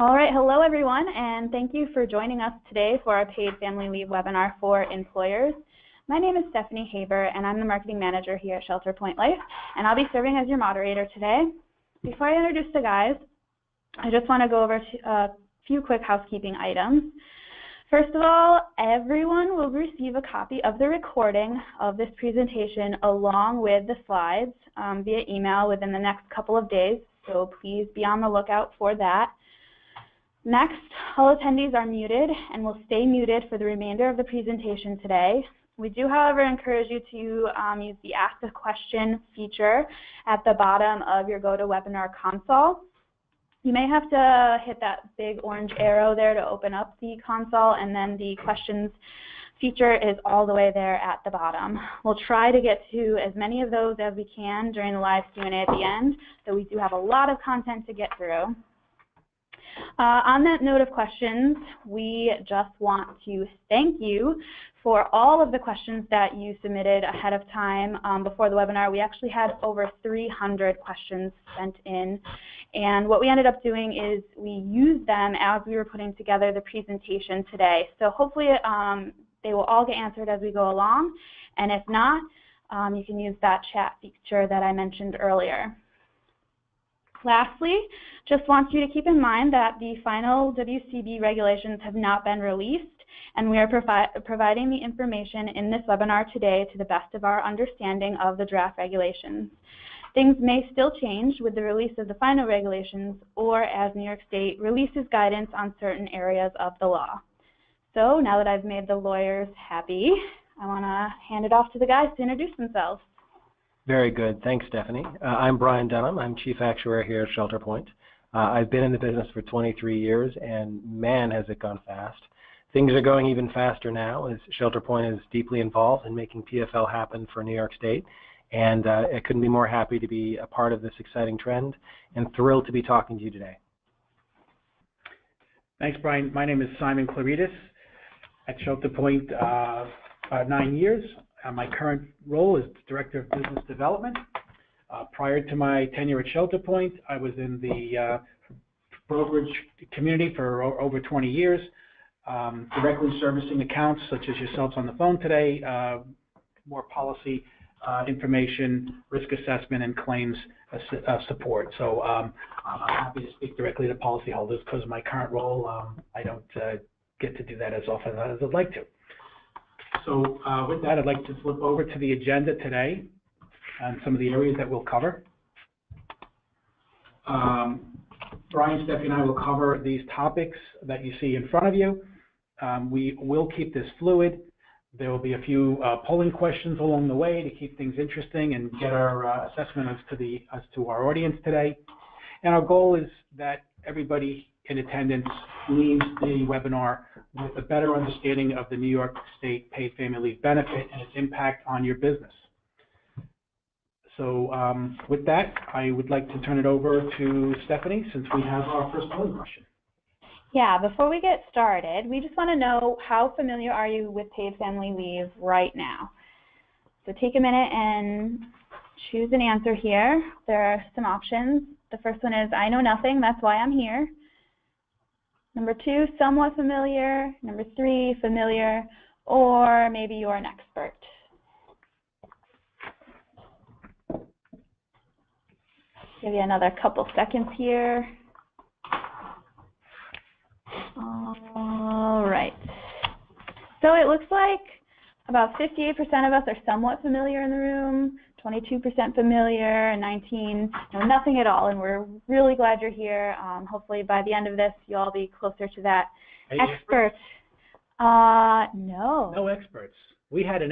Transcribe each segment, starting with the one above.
All right, hello everyone, and thank you for joining us today for our paid family leave webinar for employers. My name is Stephanie Haber, and I'm the marketing manager here at Shelton Point Life, and I'll be serving as your moderator today. Before I introduce the guys, I just want to go over a few quick housekeeping items. First of all, everyone will receive a copy of the recording of this presentation along with the slides via email within the next couple of days, so please be on the lookout for that. Next, all attendees are muted and will stay muted for the remainder of the presentation today. We do, however, encourage you to use the Ask a Question feature at the bottom of your GoToWebinar console. You may have to hit that big orange arrow there to open up the console, and then the questions feature is all the way there at the bottom. We'll try to get to as many of those as we can during the live Q&A at the end, so we do have a lot of content to get through. On that note of questions, we just want to thank you for all of the questions that you submitted ahead of time before the webinar. We actually had over 300 questions sent in, and what we ended up doing is we used them as we were putting together the presentation today. So hopefully they will all get answered as we go along, and if not, you can use that chat feature that I mentioned earlier. Lastly, just want you to keep in mind that the final WCB regulations have not been released, and we are providing the information in this webinar today to the best of our understanding of the draft regulations. Things may still change with the release of the final regulations or as New York State releases guidance on certain areas of the law. So now that I've made the lawyers happy, I want to hand it off to the guys to introduce themselves. Very good. Thanks, Stephanie. I'm Brian Dunham. I'm Chief Actuary here at Shelton Point. I've been in the business for 23 years, and man, has it gone fast. Things are going even faster now as Shelton Point is deeply involved in making PFL happen for New York State, and I couldn't be more happy to be a part of this exciting trend and thrilled to be talking to you today. Thanks, Brian. My name is Simon Claridis at Shelton Point, 9 years. My current role is Director of Business Development. Prior to my tenure at Shelton Point, I was in the brokerage community for over 20 years, directly servicing accounts such as yourselves on the phone today, more policy information, risk assessment, and claims support. So I'm happy to speak directly to policyholders because of my current role. I don't get to do that as often as I'd like to. So with that, I'd like to flip over to the agenda today and some of the areas that we'll cover. Brian, Stephanie, and I will cover these topics that you see in front of you. We will keep this fluid. There will be a few polling questions along the way to keep things interesting and get our assessment as to our audience today. And our goal is that everybody in attendance leaves the webinar with a better understanding of the New York State paid family leave benefit and its impact on your business. So with that, I would like to turn it over to Stephanie since we have our first polling question. Yeah, before we get started, we just want to know how familiar are you with paid family leave right now? So take a minute and choose an answer here. There are some options. The first one is, I know nothing, that's why I'm here. Number 2, somewhat familiar. Number 3, familiar, or maybe you're an expert. Give you another couple seconds here. All right. So it looks like about 58% of us are somewhat familiar in the room, 22% familiar, and 19% know nothing at all. And we're really glad you're here. Hopefully by the end of this, you'll all be closer to that expert. No. No experts. We had a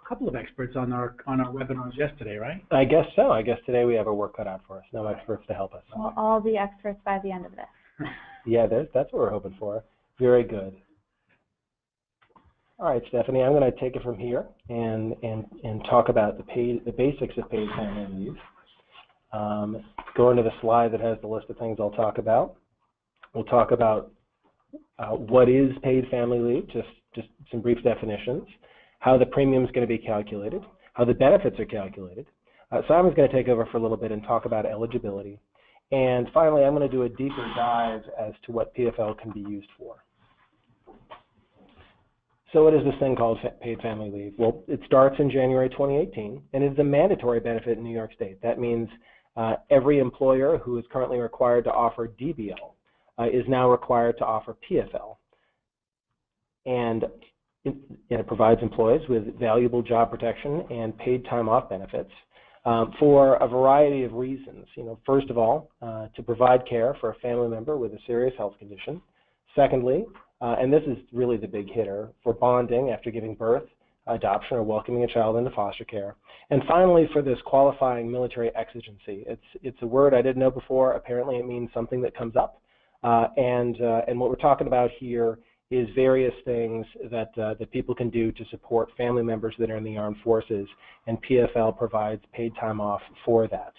couple of experts on our webinars yesterday, right? I guess so. I guess today we have our work cut out for us. No experts to help us. We'll all be experts by the end of this. Yeah, that's what we're hoping for. Very good. All right, Stephanie, I'm going to take it from here and talk about the basics of paid family leave. Go into the slide that has the list of things I'll talk about. We'll talk about what is paid family leave, just some brief definitions, how the premium is going to be calculated, how the benefits are calculated. Simon's going to take over for a little bit and talk about eligibility, And finally, I'm going to do a deeper dive as to what PFL can be used for. So what is this thing called paid family leave? Well, it starts in January 2018, and it's a mandatory benefit in New York State. That means every employer who is currently required to offer DBL is now required to offer PFL. And it provides employees with valuable job protection and paid time off benefits for a variety of reasons. First of all, to provide care for a family member with a serious health condition. Secondly, and this is really the big hitter, for bonding after giving birth, adoption, or welcoming a child into foster care. And finally, for this qualifying military exigency. It's a word I didn't know before. Apparently, it means something that comes up. And what we're talking about here is various things that people can do to support family members that are in the armed forces, and PFL provides paid time off for that.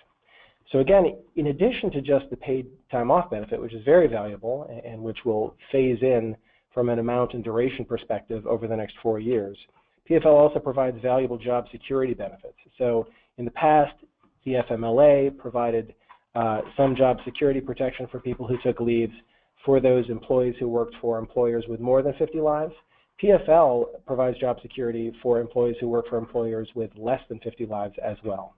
So again, in addition to just the paid time off benefit, which is very valuable and which will phase in from an amount and duration perspective over the next 4 years, PFL also provides valuable job security benefits. So in the past, the FMLA provided some job security protection for people who took leaves for those employees who worked for employers with more than 50 lives. PFL provides job security for employees who work for employers with less than 50 lives as well.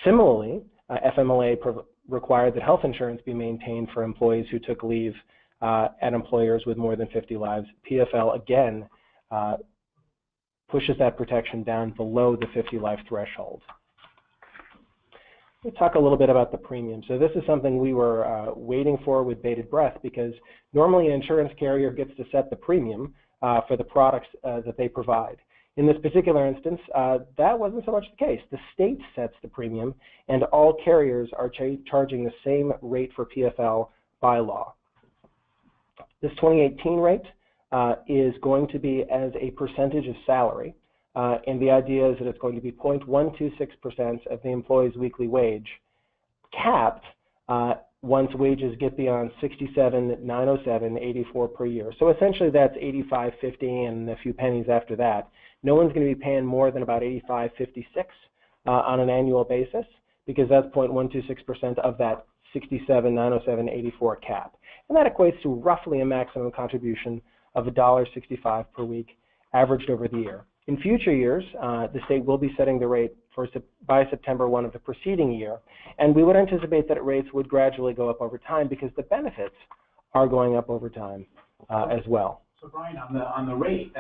Similarly, FMLA required that health insurance be maintained for employees who took leave at employers with more than 50 lives. PFL, again, pushes that protection down below the 50-life threshold. Let's talk a little bit about the premium. So this is something we were waiting for with bated breath, because normally an insurance carrier gets to set the premium for the products that they provide. In this particular instance, that wasn't so much the case. The state sets the premium, and all carriers are charging the same rate for PFL by law. This 2018 rate is going to be as a percentage of salary, and the idea is that it's going to be 0.126% of the employee's weekly wage, capped once wages get beyond $67,907.84 per year. So essentially that's $85.50 and a few pennies after that. No one's going to be paying more than about $85.56 on an annual basis, because that's 0.126% of that $67,907.84 cap. And that equates to roughly a maximum contribution of $1.65 per week, averaged over the year. In future years, the state will be setting the rate by September 1 of the preceding year, and we would anticipate that rates would gradually go up over time, because the benefits are going up over time as well. So Brian, on the rate,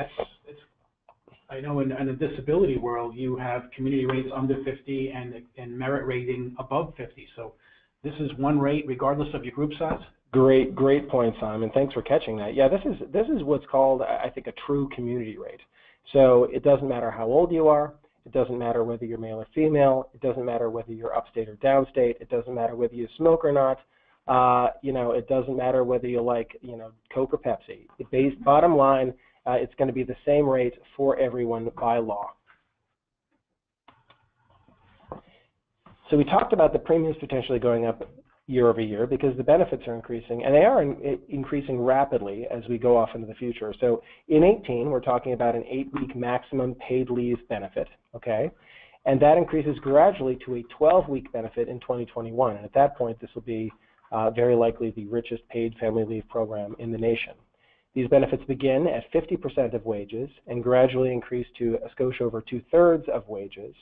I know in the disability world you have community rates under 50 and merit rating above 50. So this is one rate regardless of your group size? Great point, Simon. Thanks for catching that. Yeah, this is what's called, I think, a true community rate. So it doesn't matter how old you are. It doesn't matter whether you're male or female. It doesn't matter whether you're upstate or downstate. It doesn't matter whether you smoke or not. It doesn't matter whether you like, Coke or Pepsi. Bottom line, it's going to be the same rate for everyone by law. So we talked about the premiums potentially going up year over year because the benefits are increasing, and they are increasing rapidly as we go off into the future. So in 18, we're talking about an 8-week maximum paid leave benefit, okay? And that increases gradually to a 12-week benefit in 2021. And at that point, this will be very likely the richest paid family leave program in the nation. These benefits begin at 50% of wages and gradually increase to a skosh over 2/3 of wages.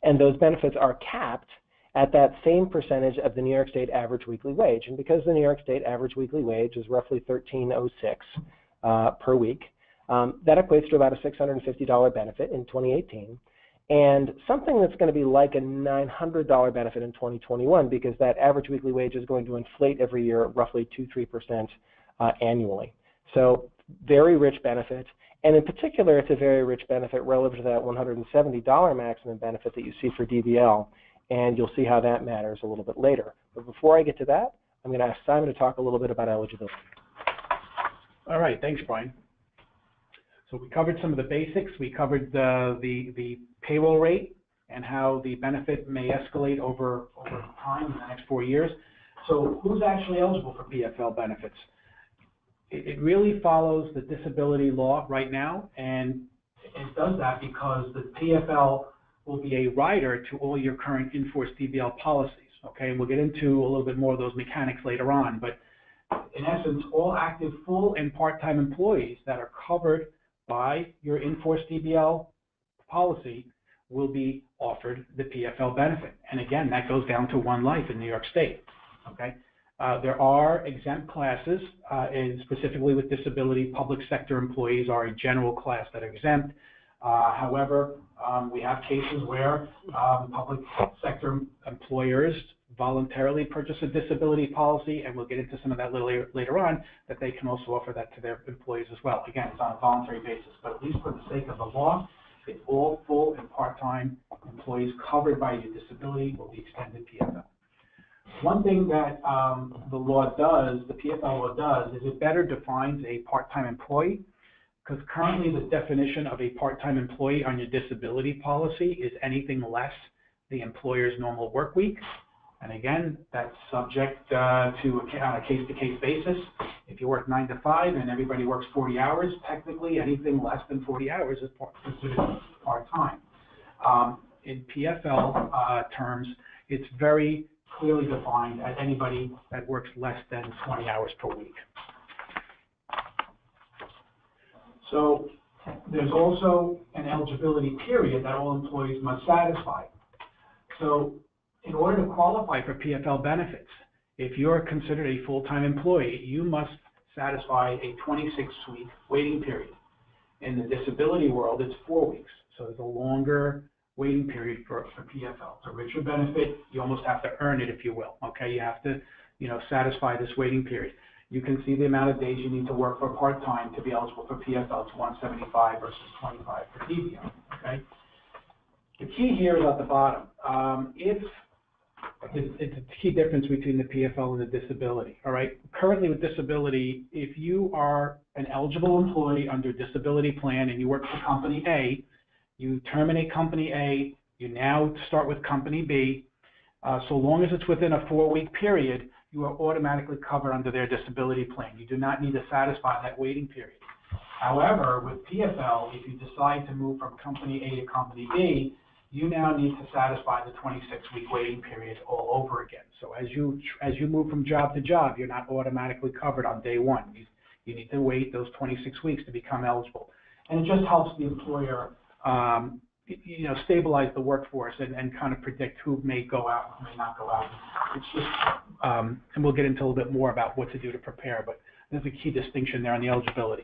And those benefits are capped at that same percentage of the New York State average weekly wage. And because the New York State average weekly wage is roughly $13.06 per week, that equates to about a $650 benefit in 2018, and something that's going to be like a $900 benefit in 2021, because that average weekly wage is going to inflate every year at roughly 2-3% annually. So very rich benefit. And in particular, it's a very rich benefit relative to that $170 maximum benefit that you see for DBL. And you'll see how that matters a little bit later. But before I get to that, I'm going to ask Simon to talk a little bit about eligibility. All right, thanks, Brian. So we covered some of the basics. We covered the payroll rate and how the benefit may escalate over time in the next 4 years. So who's actually eligible for PFL benefits? It really follows the disability law right now, and it does that because the PFL will be a rider to all your current in-force DBL policies, okay? And we'll get into a little bit more of those mechanics later on, but in essence, all active full and part-time employees that are covered by your in-force DBL policy will be offered the PFL benefit. And again, that goes down to one life in New York State, okay? There are exempt classes, and specifically with disability, public sector employees are a general class that are exempt. However, we have cases where public sector employers voluntarily purchase a disability policy, and we'll get into some of that later on, that they can also offer that to their employees as well. Again, it's on a voluntary basis, but at least for the sake of the law, it's all full and part-time employees covered by your disability will be extended PFL. One thing that the law does, the PFL law does, is it better defines a part-time employee, because currently the definition of a part-time employee on your disability policy is anything less the employer's normal work week. And again, that's subject to on a case-to-case basis. If you work 9 to 5 and everybody works 40 hours, technically anything less than 40 hours is considered part-time. In PFL terms, it's very clearly defined as anybody that works less than 20 hours per week. So there's also an eligibility period that all employees must satisfy. So in order to qualify for PFL benefits, if you're considered a full-time employee, you must satisfy a 26-week waiting period. In the disability world, it's 4 weeks. So there's a longer waiting period for PFL. It's a richer benefit. You almost have to earn it, if you will. Okay, you have to, satisfy this waiting period. You can see the amount of days you need to work for part-time to be eligible for PFL. It's 175 versus 25 for DBL. Okay. The key here is at the bottom. It's a key difference between the PFL and the disability. All right. Currently with disability, if you are an eligible employee under a disability plan and you work for Company A, you terminate Company A, you now start with Company B. So long as it's within a 4-week period, you are automatically covered under their disability plan. You do not need to satisfy that waiting period. However, with PFL, if you decide to move from Company A to Company B, you now need to satisfy the 26-week waiting period all over again. So as you move from job to job, you're not automatically covered on day one. You need to wait those 26 weeks to become eligible. And it just helps the employer stabilize the workforce and kind of predict who may go out and who may not go out. It's just, and we'll get into a little bit more about what to do to prepare, but there's a key distinction there on the eligibility.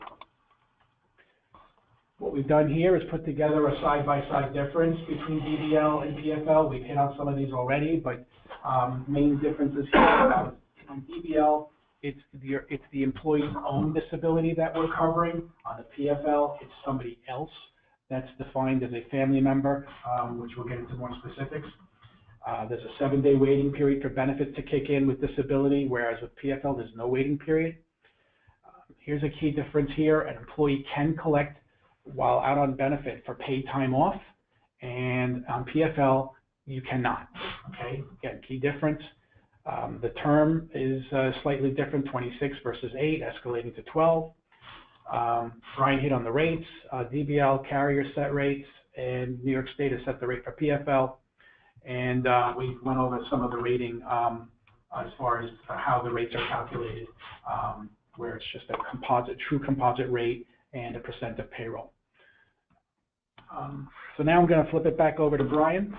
What we've done here is put together a side-by-side difference between DBL and PFL. We've hit on some of these already, but main differences here. On DBL, it's the employee's own disability that we're covering. On the PFL, it's somebody else. That's defined as a family member, which we'll get into more specifics. There's a 7-day waiting period for benefits to kick in with disability, whereas with PFL, there's no waiting period. Here's a key difference here. An employee can collect while out on benefit for paid time off, and on PFL, you cannot. Okay, again, key difference. The term is slightly different, 26 versus 8, escalating to 12. Brian hit on the rates. DBL carrier set rates, and New York State has set the rate for PFL. And we went over some of the rating as far as how the rates are calculated, where it's just a true composite rate and a percent of payroll. So now I'm going to flip it back over to Brian,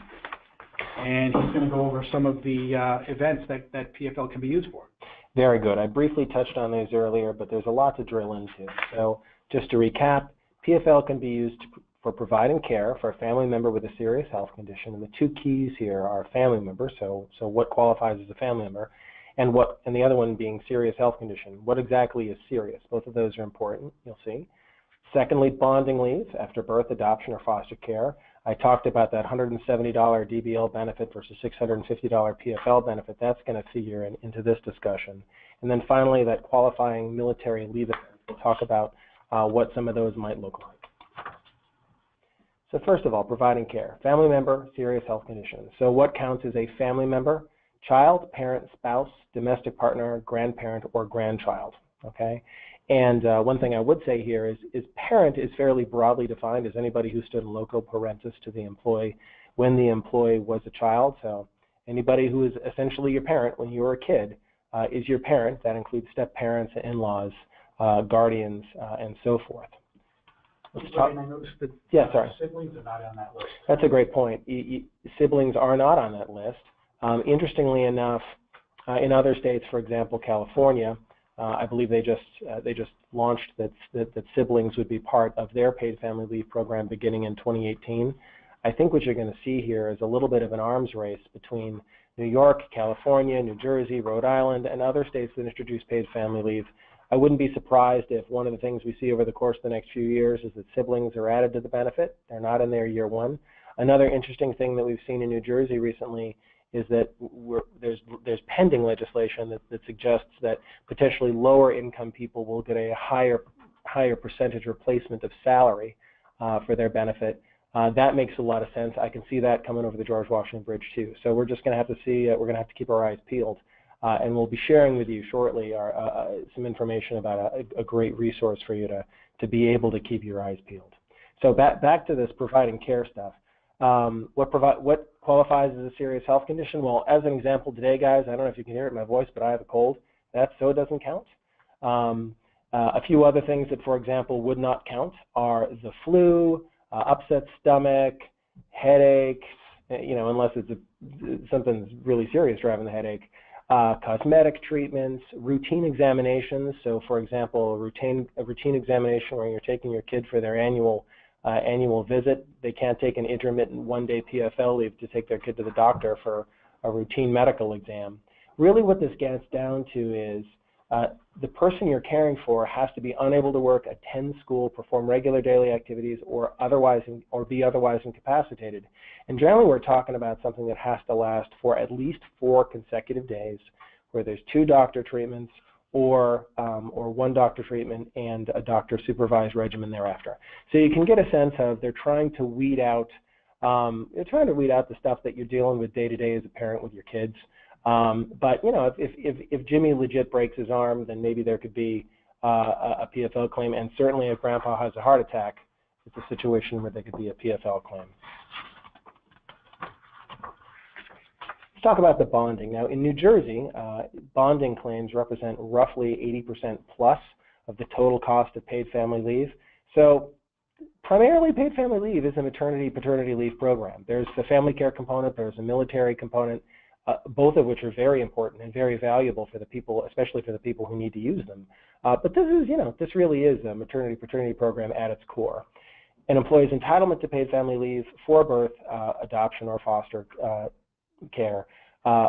and he's going to go over some of the events that PFL can be used for. Very good. I briefly touched on these earlier, but there's a lot to drill into. So just to recap, PFL can be used for providing care for a family member with a serious health condition, and the two keys here are family member, so what qualifies as a family member, and the other one being serious health condition. What exactly is serious? Both of those are important, you'll see. Secondly, bonding leave after birth, adoption, or foster care. I talked about that $170 DBL benefit versus $650 PFL benefit. That's going to figure into this discussion. And then finally, that qualifying military leave event. We'll talk about what some of those might look like. So first of all, providing care. Family member, serious health condition. So what counts as a family member? Child, parent, spouse, domestic partner, grandparent, or grandchild. Okay? And one thing I would say here is parent is fairly broadly defined as anybody who stood in loco parentis to the employee when the employee was a child. So Anybody who is essentially your parent when you were a kid is your parent. That includes step-parents, in-laws, guardians, and so forth. Let's talk. And I noticed that siblings are not on that list. That's a great point. Siblings are not on that list. Interestingly enough, in other states, for example, California, I believe they just launched that siblings would be part of their paid family leave program beginning in 2018. I think what you're going to see here is a little bit of an arms race between New York, California, New Jersey, Rhode Island, and other states that introduce paid family leave. I wouldn't be surprised if one of the things we see over the course of the next few years is that siblings are added to the benefit. They're not in there year one. Another interesting thing that we've seen in New Jersey recently is that there's pending legislation that suggests that potentially lower income people will get a higher percentage replacement of salary for their benefit. That makes a lot of sense. I can see that coming over the George Washington Bridge too. So we're just going to have to see. We're going to have to keep our eyes peeled, and we'll be sharing with you shortly some information about a great resource for you to be able to keep your eyes peeled. So back to this providing care stuff. What qualifies as a serious health condition? Well, as an example today, guys, I don't know if you can hear it in my voice, but I have a cold. That doesn't count. A few other things that, for example, would not count are the flu, upset stomach, headaches, unless it's something really serious driving the headache, cosmetic treatments, routine examinations. So, for example, a routine examination where you're taking your kid for their annual visit. They can't take an intermittent one-day PFL leave to take their kid to the doctor for a routine medical exam. Really what this gets down to is the person you're caring for has to be unable to work, attend school, perform regular daily activities, or be otherwise incapacitated. And generally we're talking about something that has to last for at least 4 consecutive days, where there's 2 doctor treatments or 1 doctor treatment and a doctor-supervised regimen thereafter. So you can get a sense of they're trying to weed out the stuff that you're dealing with day to day as a parent with your kids. But if Jimmy legit breaks his arm, then maybe there could be a PFL claim, and certainly if Grandpa has a heart attack, it's a situation where there could be a PFL claim. Talk about the bonding. Now, in New Jersey, bonding claims represent roughly 80% plus of the total cost of paid family leave. So primarily paid family leave is a maternity paternity leave program. There's the family care component, there's a military component, both of which are very important and very valuable for the people, especially for the people who need to use them. But this really is a maternity paternity program at its core. An employee's entitlement to paid family leave for birth, adoption, or foster care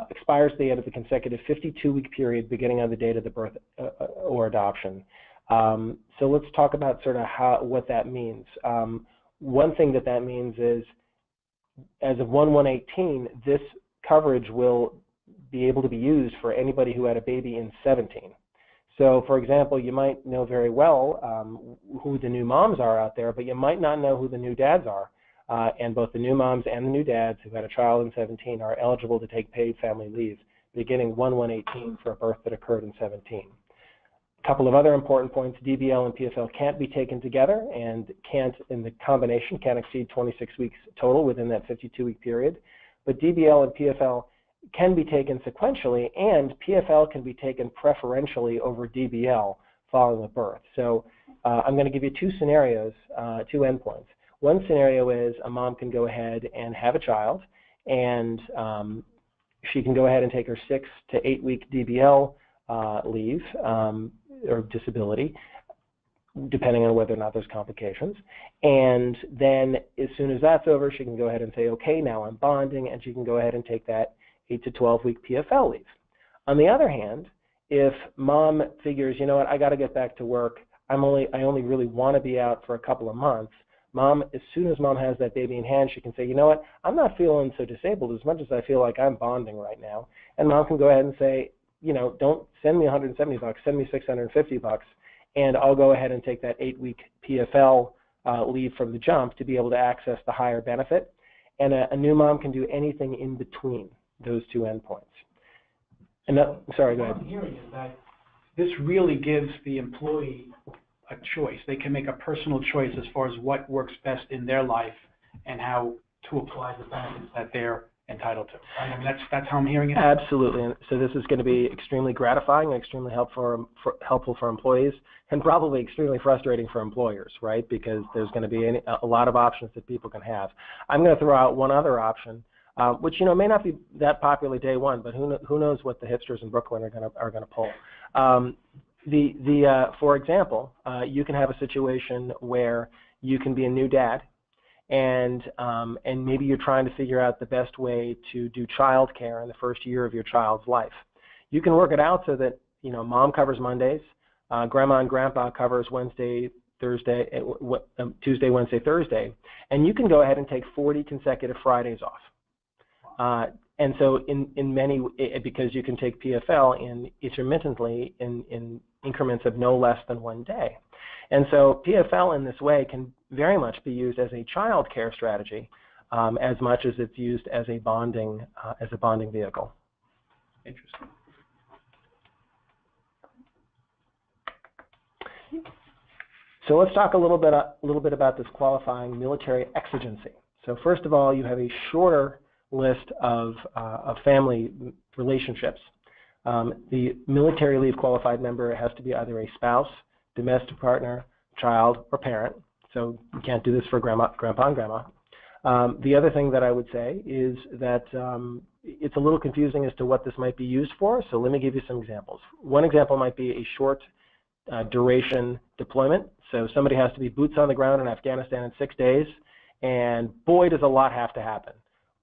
expires at the end of the consecutive 52-week period beginning on the date of the birth or adoption. So let's talk about sort of what that means. One thing that means is, as of 1/1/18, this coverage will be able to be used for anybody who had a baby in 17. So, for example, you might know very well who the new moms are out there, but you might not know who the new dads are. And both the new moms and the new dads who had a child in 17 are eligible to take paid family leave beginning 1/1/18 for a birth that occurred in 17. A couple of other important points: DBL and PFL can't be taken together, and in the combination can't exceed 26 weeks total within that 52-week period. But DBL and PFL can be taken sequentially, and PFL can be taken preferentially over DBL following a birth. So I'm going to give you 2 scenarios, 2 endpoints. One scenario is a mom can go ahead and have a child, and she can go ahead and take her 6 to 8 week DBL leave or disability, depending on whether or not there's complications. And then as soon as that's over, she can go ahead and say, okay, now I'm bonding, and she can go ahead and take that 8 to 12 week PFL leave. On the other hand, if mom figures, you know what, I got to get back to work, I only really want to be out for a couple of months, mom, as soon as mom has that baby in hand, she can say, you know what, I'm not feeling so disabled as much as I feel like I'm bonding right now. And mom can go ahead and say, don't send me $170, send me $650, and I'll go ahead and take that 8-week PFL leave from the jump to be able to access the higher benefit. And a new mom can do anything in between those 2 endpoints. And sorry, go ahead. What I'm hearing is that this really gives the employee a choice. They can make a personal choice as far as what works best in their life and how to apply the benefits that they're entitled to. Right? I mean, that's how I'm hearing it. Absolutely. And so this is going to be extremely gratifying and extremely helpful for employees, and probably extremely frustrating for employers, right? Because there's going to be a lot of options that people can have. I'm going to throw out one other option, which may not be that popular day one, but who knows what the hipsters in Brooklyn are going to pull. For example, you can have a situation where you can be a new dad, and maybe you're trying to figure out the best way to do child care in the first year of your child's life. You can work it out so that mom covers Mondays, grandma and grandpa covers Tuesday, Wednesday, Thursday, and you can go ahead and take 40 consecutive Fridays off. And so because you can take PFL intermittently in increments of no less than 1 day. And so PFL in this way can very much be used as a child care strategy as much as it's used as a bonding vehicle. Interesting. So let's talk a little bit about this qualifying military exigency. So first of all, you have a shorter list of family relationships. The military leave qualified member has to be either a spouse, domestic partner, child, or parent. So you can't do this for grandpa and grandma. The other thing that I would say is that it's a little confusing as to what this might be used for. So let me give you some examples. One example might be a short duration deployment. So somebody has to be boots on the ground in Afghanistan in 6 days, and boy, does a lot have to happen.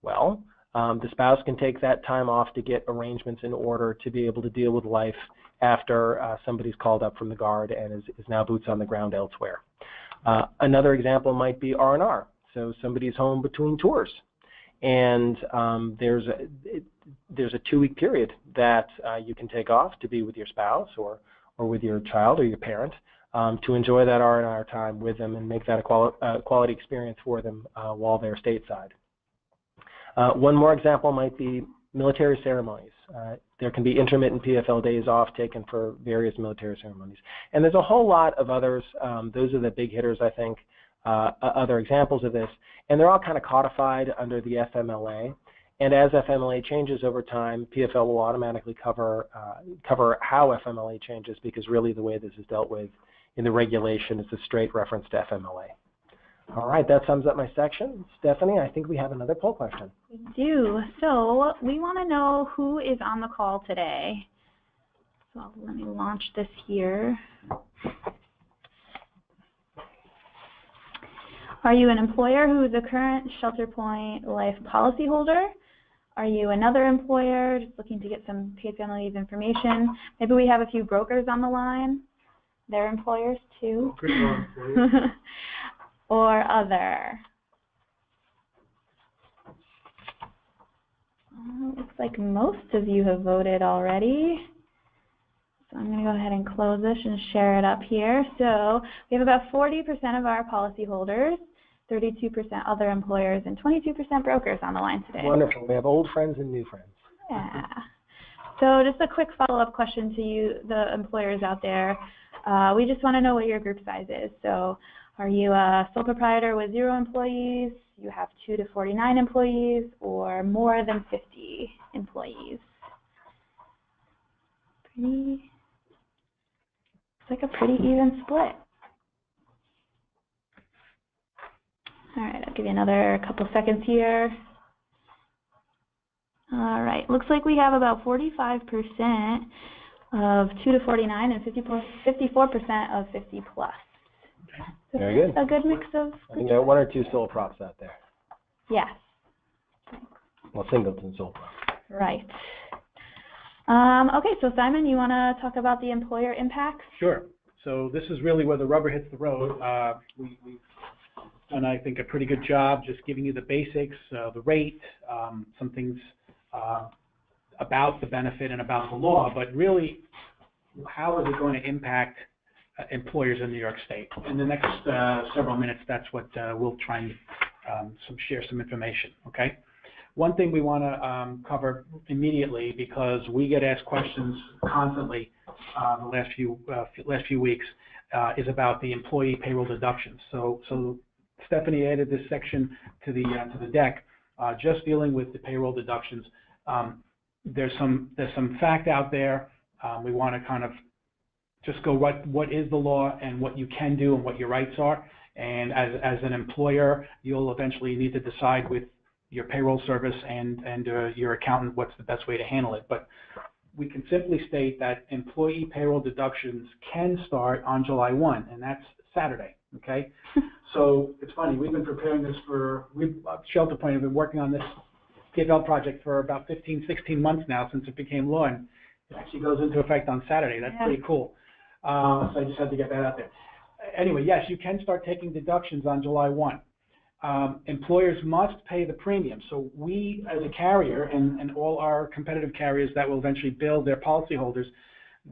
Well, the spouse can take that time off to get arrangements in order to be able to deal with life after somebody's called up from the Guard and is now boots on the ground elsewhere. Another example might be R&R. So somebody's home between tours, and there's a 2-week period that you can take off to be with your spouse or with your child or your parent to enjoy that R&R time with them and make that a quality experience for them while they're stateside. One more example might be military ceremonies. There can be intermittent PFL days off taken for various military ceremonies. And there's a whole lot of others. Those are the big hitters, I think, other examples of this. And they're all kind of codified under the FMLA. And as FMLA changes over time, PFL will automatically cover how FMLA changes, because really the way this is dealt with in the regulation is a straight reference to FMLA. All right, that sums up my section. Stephanie, I think we have another poll question. We do. So we want to know who is on the call today. So let me launch this here. Are you an employer who is a current Shelter Point Life policyholder? Are you another employer just looking to get some paid family leave information? Maybe we have a few brokers on the line. They're employers too. Or other. Looks like most of you have voted already. So I'm going to go ahead and close this and share it up here. So we have about 40% of our policyholders, 32% other employers, and 22% brokers on the line today. Wonderful. We have old friends and new friends. Yeah. So just a quick follow-up question to you, the employers out there. We just want to know what your group size is. So are you a sole proprietor with 0 employees? You have 2 to 49 employees, or more than 50 employees? Looks like a pretty even split. All right, I'll give you another couple seconds here. All right, looks like we have about 45% of 2 to 49 and 54% of 50 plus. So very good. A good mix of. I think there are 1 or 2 sole props out there. Yes. Well, singleton sole props. Right. Okay, so Simon, you want to talk about the employer impacts? Sure. So this is really where the rubber hits the road. We've done, I think, a pretty good job just giving you the basics, the rate, some things about the benefit and about the law, but really, how is it going to impact employers in New York State? In the next several minutes, that's what we'll try and share some information, okay? One thing we want to cover immediately, because we get asked questions constantly the last few weeks, is about the employee payroll deductions. So Stephanie added this section to the deck just dealing with the payroll deductions. There's some fact out there. We want to kind of just go what is the law and what you can do and what your rights are. And as an employer, you'll eventually need to decide with your payroll service and your accountant what's the best way to handle it. But we can simply state that employee payroll deductions can start on July 1, and that's Saturday, okay? So it's funny, we've been preparing this Shelton Point have been working on this PFL project for about 15, 16 months now since it became law, and it actually goes into effect on Saturday. That's pretty cool. So I just had to get that out there. Anyway, yes, you can start taking deductions on July 1. Employers must pay the premium. So we, as a carrier, and all our competitive carriers that will eventually bill their policyholders,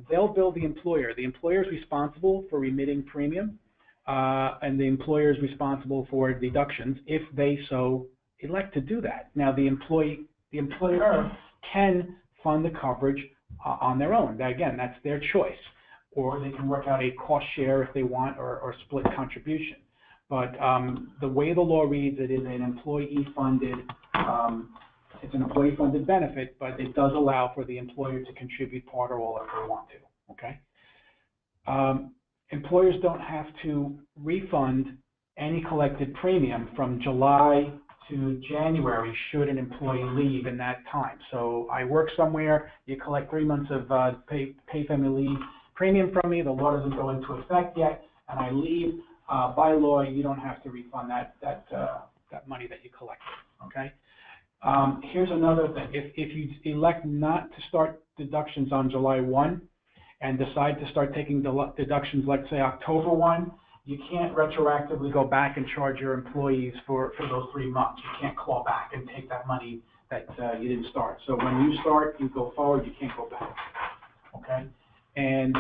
they'll bill the employer. The employer is responsible for remitting premium, and the employer is responsible for deductions if they so elect to do that. Now, the employer can fund the coverage on their own. Now, again, that's their choice. Or they can work out a cost share if they want, or split contribution. But the way the law reads, it is an employee-funded, it's an employee-funded benefit, but it does allow for the employer to contribute part or all if they want to, okay? Employers don't have to refund any collected premium from July to January should an employee leave in that time. So I work somewhere, you collect 3 months of pay family leave premium from me, the law doesn't go into effect yet, and I leave. By law, you don't have to refund that money that you collected, okay? Here's another thing. If you elect not to start deductions on July 1 and decide to start taking deductions, let's say October 1, you can't retroactively go back and charge your employees for those 3 months. You can't claw back and take that money that you didn't start. So when you start, you go forward, you can't go back, okay? And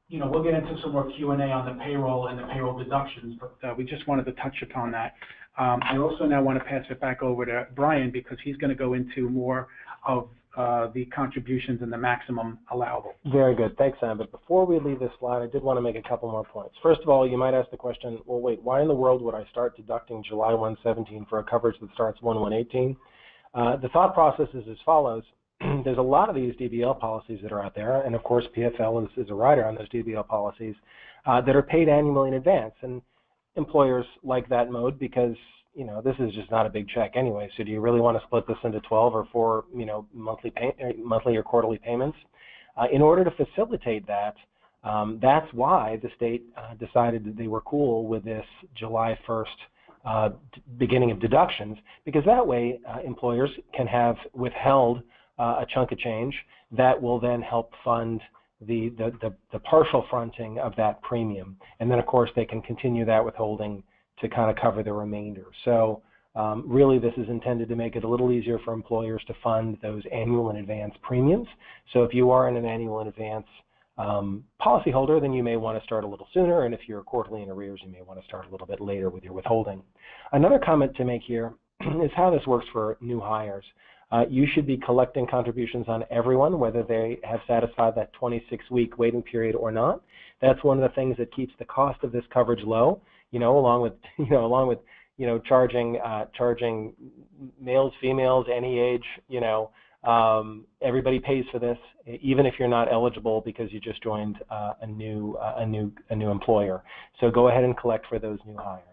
you know, we'll get into some more Q&A on the payroll and the payroll deductions, but we just wanted to touch upon that. I also now want to pass it back over to Brian because he's going to go into more of the contributions and the maximum allowable. Very good. Thanks, Sam. But before we leave this slide, I did want to make a couple more points. First of all, you might ask the question, well, wait, why in the world would I start deducting July 1/17 for a coverage that starts 1/1/18? The thought process is as follows. There's a lot of these DBL policies that are out there, and of course PFL is a rider on those DBL policies that are paid annually in advance. And employers like that mode because, you know, this is just not a big check anyway. So do you really want to split this into 12 or 4, you know, monthly or quarterly payments? In order to facilitate that, that's why the state decided that they were cool with this July 1st beginning of deductions, because that way employers can have withheld a chunk of change that will then help fund the partial fronting of that premium. And then, of course, they can continue that withholding to kind of cover the remainder. So really, this is intended to make it a little easier for employers to fund those annual in advance premiums. So if you are in an annual in advance policyholder, then you may want to start a little sooner. And if you're quarterly in arrears, you may want to start a little bit later with your withholding. Another comment to make here is how this works for new hires. You should be collecting contributions on everyone, whether they have satisfied that 26-week waiting period or not. That's one of the things that keeps the cost of this coverage low. You know, along with charging males, females, any age. You know, everybody pays for this, even if you're not eligible because you just joined a new employer. So go ahead and collect for those new hires.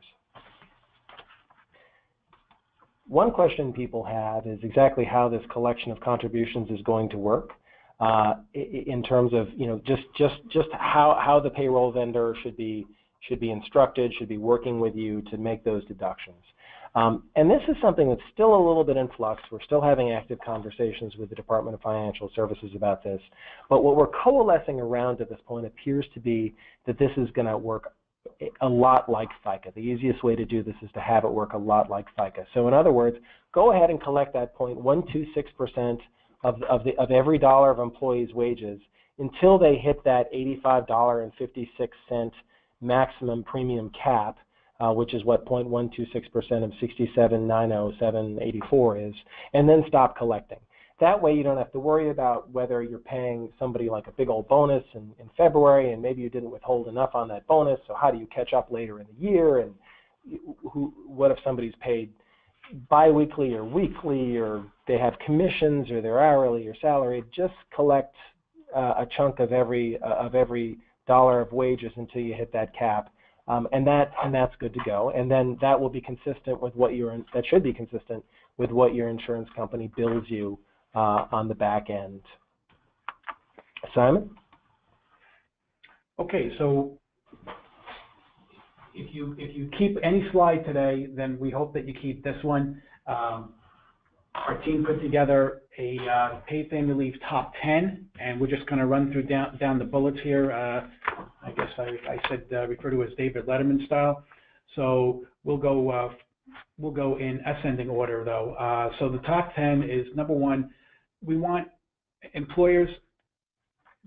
One question people have is exactly how this collection of contributions is going to work in terms of, you know, just how the payroll vendor should be instructed, should be working with you to make those deductions. And this is something that's still a little bit in flux. We're still having active conversations with the Department of Financial Services about this. But what we're coalescing around at this point appears to be that this is going to work a lot like FICA. The easiest way to do this is to have it work a lot like FICA. So in other words, go ahead and collect that 0.126% of every dollar of employees' wages until they hit that $85.56 maximum premium cap, which is what 0.126% of 67,907.84 is, and then stop collecting. That way you don't have to worry about whether you're paying somebody like a big old bonus in February and maybe you didn't withhold enough on that bonus, so how do you catch up later in the year, and what if somebody's paid biweekly or weekly, or they have commissions, or they're hourly or salaried, just collect a chunk of every dollar of wages until you hit that cap, and that's good to go. And then that will be consistent with what that should be consistent with what your insurance company bills you on the back end. Simon? Okay, so if you keep any slide today, then we hope that you keep this one. Our team put together a paid family leave top 10, and we're just going to run through down the bullets here. I guess I said refer to as David Letterman style. So we'll go in ascending order though. So the top 10 is, number one, we want employers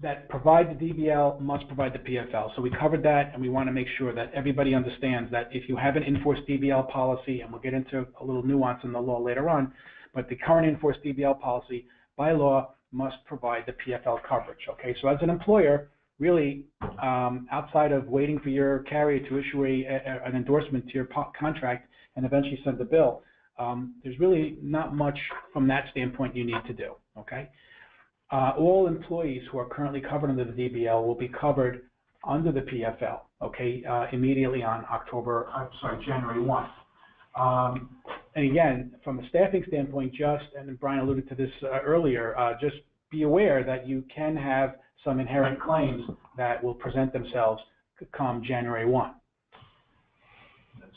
that provide the DBL must provide the PFL. So we covered that, and we want to make sure that everybody understands that if you have an enforced DBL policy, and we'll get into a little nuance in the law later on, but the current enforced DBL policy by law must provide the PFL coverage. Okay, so as an employer, really, outside of waiting for your carrier to issue an endorsement to your contract and eventually send the bill, there's really not much from that standpoint you need to do. Okay. All employees who are currently covered under the DBL will be covered under the PFL, okay, immediately on January 1. And again, from a staffing standpoint, and Brian alluded to this earlier, just be aware that you can have some inherent claims that will present themselves come January 1.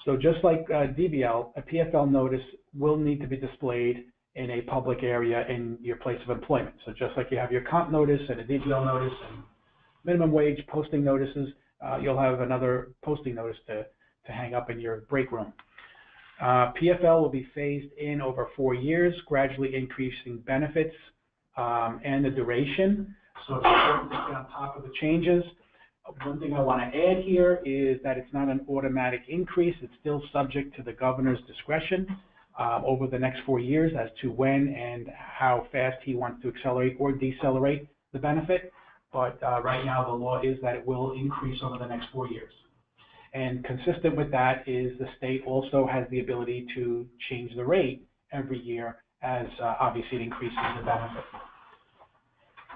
So just like DBL, a PFL notice will need to be displayed in a public area in your place of employment. So just like you have your comp notice and a DBL notice and minimum wage posting notices, you'll have another posting notice to hang up in your break room. PFL will be phased in over 4 years, gradually increasing benefits and the duration. So it's important to stay on top of the changes. One thing I want to add here is that it's not an automatic increase. It's still subject to the governor's discretion over the next 4 years as to when and how fast he wants to accelerate or decelerate the benefit. But right now the law is that it will increase over the next 4 years. And consistent with that is the state also has the ability to change the rate every year as obviously it increases the benefit.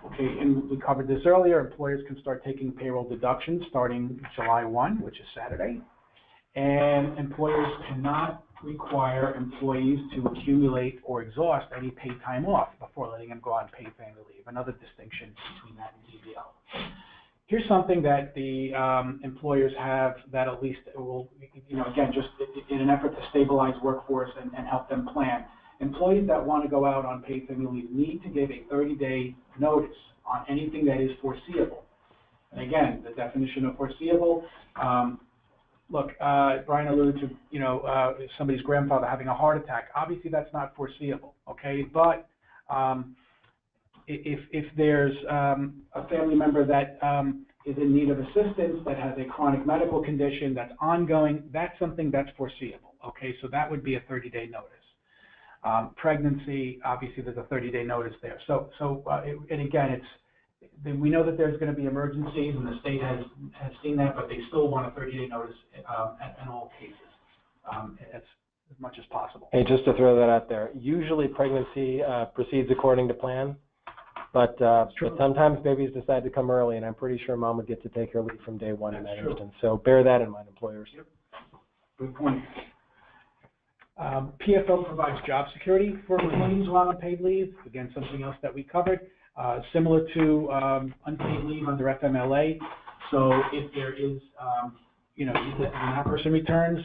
Okay, and we covered this earlier. Employers can start taking payroll deductions starting July 1, which is Saturday. And employers cannot require employees to accumulate or exhaust any paid time off before letting them go on paid family leave. Another distinction between that and DBL. Here's something that the employers have that at least will, again, just in an effort to stabilize workforce and help them plan. Employees that want to go out on paid family leave need to give a 30-day notice on anything that is foreseeable. And again, the definition of foreseeable, look, Brian alluded to, somebody's grandfather having a heart attack. Obviously, that's not foreseeable, okay? But if there's a family member that is in need of assistance, that has a chronic medical condition that's ongoing, that's something that's foreseeable, okay? So that would be a 30-day notice. Pregnancy, obviously, there's a 30-day notice there. And again, we know that there's going to be emergencies, and the state has seen that, but they still want a 30-day notice in all cases, as much as possible. Hey, just to throw that out there, usually pregnancy proceeds according to plan, but sometimes babies decide to come early, and I'm pretty sure mom would get to take her leave from day one in that instance. So bear that in mind, employers. Yep. Good point. PFL provides job security for employees who are on paid leave. Again, something else that we covered. Similar to unpaid leave under FMLA. So if there is, when that person returns,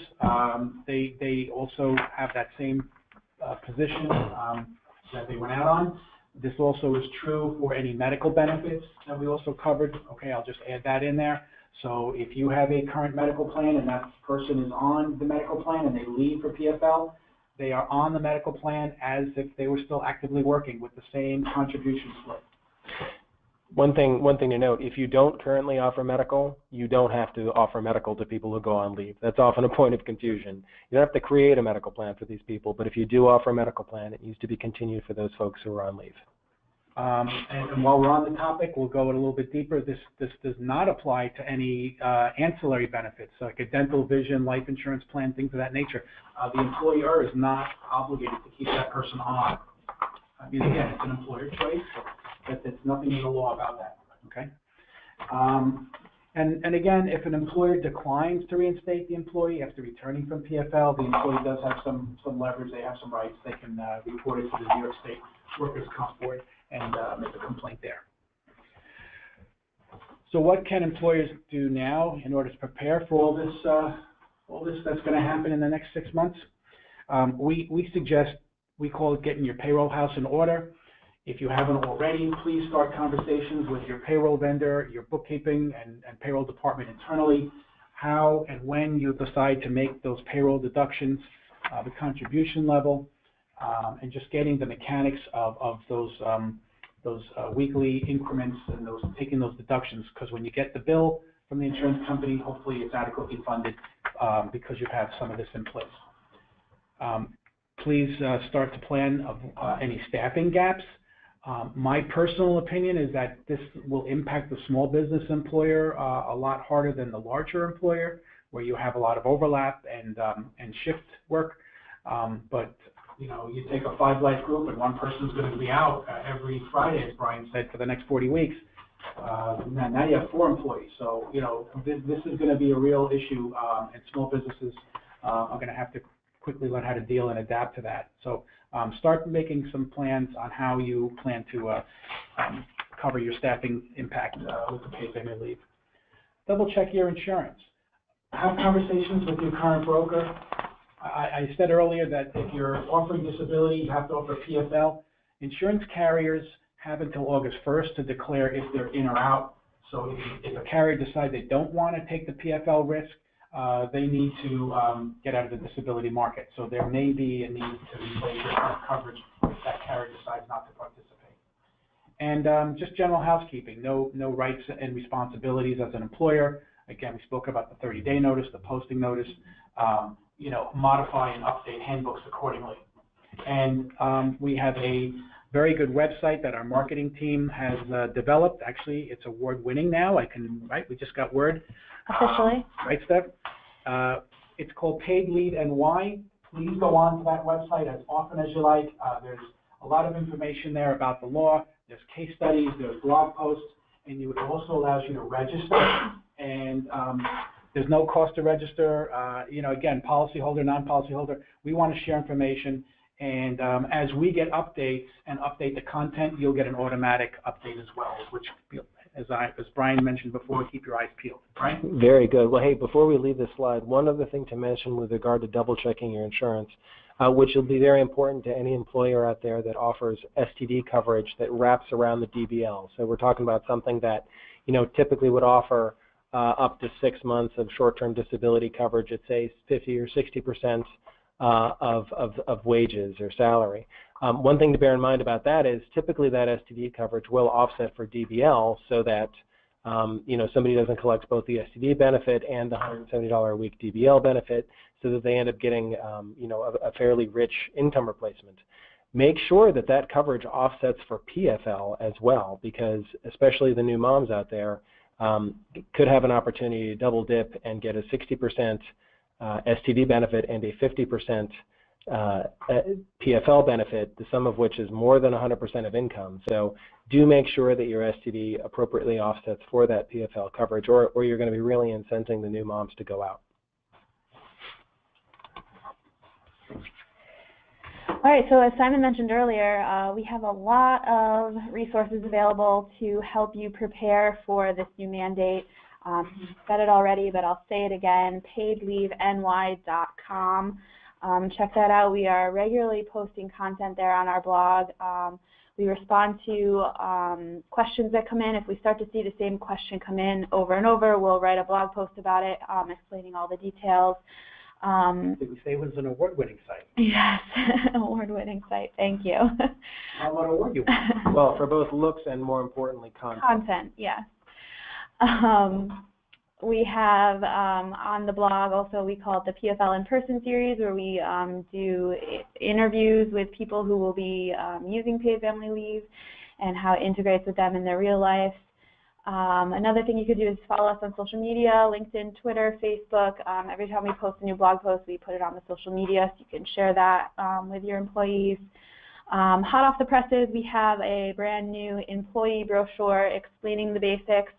they also have that same position that they went out on. This also is true for any medical benefits that we also covered. Okay, I'll just add that in there. So if you have a current medical plan and that person is on the medical plan and they leave for PFL, they are on the medical plan as if they were still actively working with the same contribution split. One thing to note, if you don't currently offer medical, you don't have to offer medical to people who go on leave. That's often a point of confusion. You don't have to create a medical plan for these people, but if you do offer a medical plan, it needs to be continued for those folks who are on leave. And while we're on the topic, we'll go a little bit deeper. This does not apply to any ancillary benefits, like a dental, vision, life insurance plan, things of that nature. The employer is not obligated to keep that person on. I mean, again, it's an employer choice, but there's nothing in the law about that, okay? And again, if an employer declines to reinstate the employee after returning from PFL, the employee does have some leverage. They have some rights. They can report it to the New York State Workers' Comp Board and make a complaint there. So what can employers do now in order to prepare for all this that's going to happen in the next 6 months? We suggest, we call it getting your payroll house in order. If you haven't already, please start conversations with your payroll vendor, your bookkeeping and payroll department internally, how and when you decide to make those payroll deductions, the contribution level, and just getting the mechanics of those weekly increments and taking those deductions. Because when you get the bill from the insurance company, hopefully it's adequately funded because you have some of this in place. Please start to plan of any staffing gaps. My personal opinion is that this will impact the small business employer a lot harder than the larger employer, where you have a lot of overlap and shift work. But you know, you take a 5-life group and one person's going to be out every Friday, as Brian said, for the next 40 weeks. Now you have 4 employees. So you know, this is going to be a real issue, and small businesses are going to have to quickly learn how to deal and adapt to that. So start making some plans on how you plan to cover your staffing impact with the paid family leave. Double check your insurance. Have conversations with your current broker. I said earlier that if you're offering disability, you have to offer PFL. Insurance carriers have until August 1st to declare if they're in or out. So if a carrier decides they don't want to take the PFL risk, they need to get out of the disability market. So there may be a need to replace your current coverage if that carrier decides not to participate. And just general housekeeping, no rights and responsibilities as an employer. Again, we spoke about the 30-day notice, the posting notice, you know, modify and update handbooks accordingly. And we have a very good website that our marketing team has developed. Actually, it's award-winning now. Right? We just got word. Officially. Right, Steph? It's called Paid Leave and Why. Please go on to that website as often as you like. There's a lot of information there about the law. There's case studies, there's blog posts, and it also allows you to register. And there's no cost to register. You know, again, policyholder, non-policyholder, we want to share information. And as we get updates and update the content, you'll get an automatic update as well, which, as Brian mentioned before, keep your eyes peeled. Brian? Very good. Well, hey, before we leave this slide, one other thing to mention with regard to double checking your insurance, which will be very important to any employer out there that offers STD coverage that wraps around the DBL. So we're talking about something that, you know, typically would offer up to 6 months of short-term disability coverage at, say, 50 or 60% of wages or salary. One thing to bear in mind about that is typically that STD coverage will offset for DBL so that you know, somebody doesn't collect both the STD benefit and the $170 a week DBL benefit, so that they end up getting you know, a fairly rich income replacement. Make sure that that coverage offsets for PFL as well, because especially the new moms out there could have an opportunity to double dip and get a 60% STD benefit and a 50% PFL benefit, the sum of which is more than 100% of income. So do make sure that your STD appropriately offsets for that PFL coverage, or you're going to be really incenting the new moms to go out. All right, so as Simon mentioned earlier, we have a lot of resources available to help you prepare for this new mandate. You said it already, but I'll say it again, paidleaveny.com. Check that out. We are regularly posting content there on our blog. We respond to questions that come in. If we start to see the same question come in over and over, we'll write a blog post about it, explaining all the details. Did we say it was an award-winning site? Yes, award-winning site. Thank you. How about award you won? Well, for both looks and, more importantly, content. Content, yes. We have on the blog also, we call it the PFL in-person series, where we do interviews with people who will be using paid family leave. and how it integrates with them in their real life. Another thing you could do is follow us on social media, LinkedIn, Twitter, Facebook. Every time we post a new blog post, we put it on the social media, so you can share that with your employees. Hot off the presses, we have a brand new employee brochure explaining the basics.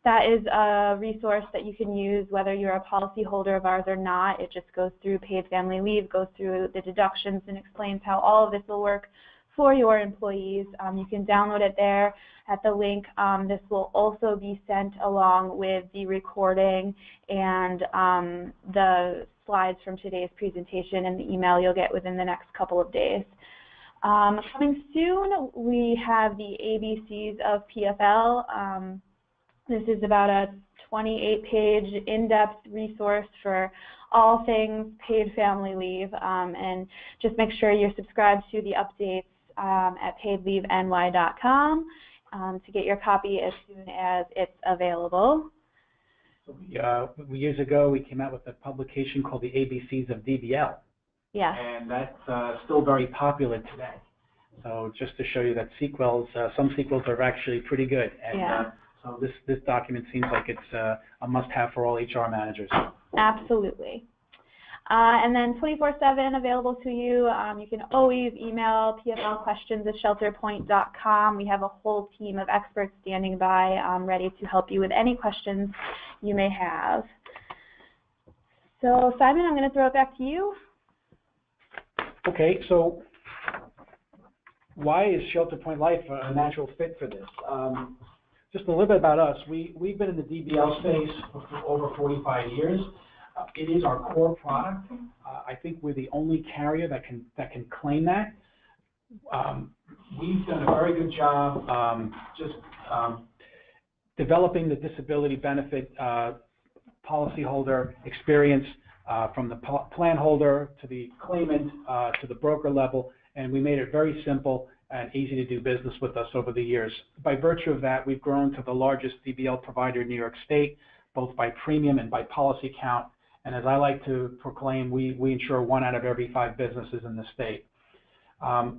That is a resource that you can use whether you're a policyholder of ours or not. It just goes through paid family leave, goes through the deductions, and explains how all of this will work for your employees. You can download it there at the link. This will also be sent along with the recording and the slides from today's presentation and the email you'll get within the next couple of days. Coming soon, we have the ABCs of PFL. This is about a 28-page in-depth resource for all things paid family leave, and just make sure you're subscribed to the updates at paidleaveny.com to get your copy as soon as it's available. Years ago, we came out with a publication called the ABCs of DBL. Yeah. And that's still very popular today. So just to show you that sequels, some sequels are actually pretty good. And so this document seems like it's a must-have for all HR managers. Absolutely. And then 24/7 available to you. You can always email pflquestions@shelterpoint.com. We have a whole team of experts standing by ready to help you with any questions you may have. So Simon, I'm going to throw it back to you. Okay, so why is Shelter Point Life a natural fit for this? Just a little bit about us. We've been in the DBL space for over 45 years. It is our core product. I think we're the only carrier that can claim that. We've done a very good job developing the disability benefit policyholder experience from the plan holder to the claimant to the broker level, and we made it very simple and easy to do business with us over the years. By virtue of that, we've grown to the largest DBL provider in New York State, both by premium and by policy count. And as I like to proclaim, we insure 1 out of every 5 businesses in the state.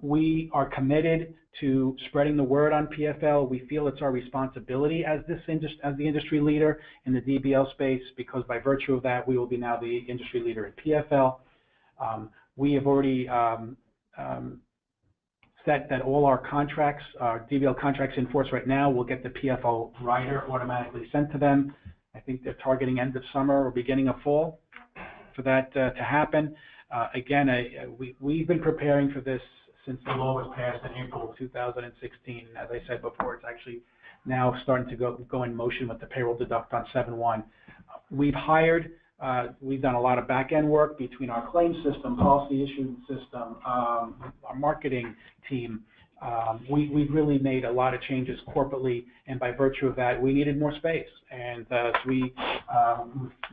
We are committed to spreading the word on PFL. We feel it's our responsibility as the industry leader in the DBL space, because by virtue of that, we will be now the industry leader in PFL. We have already set that all our contracts, our DBL contracts in force right now, will get the PFL rider automatically sent to them. I think they're targeting end of summer or beginning of fall for that to happen. Again, we've been preparing for this since the law was passed in April of 2016. As I said before, it's actually now starting to go in motion with the payroll deduct on 7/1. We've hired, we've done a lot of back-end work between our claims system, policy issuing system, our marketing team. We've really made a lot of changes corporately, and by virtue of that, we needed more space. And so we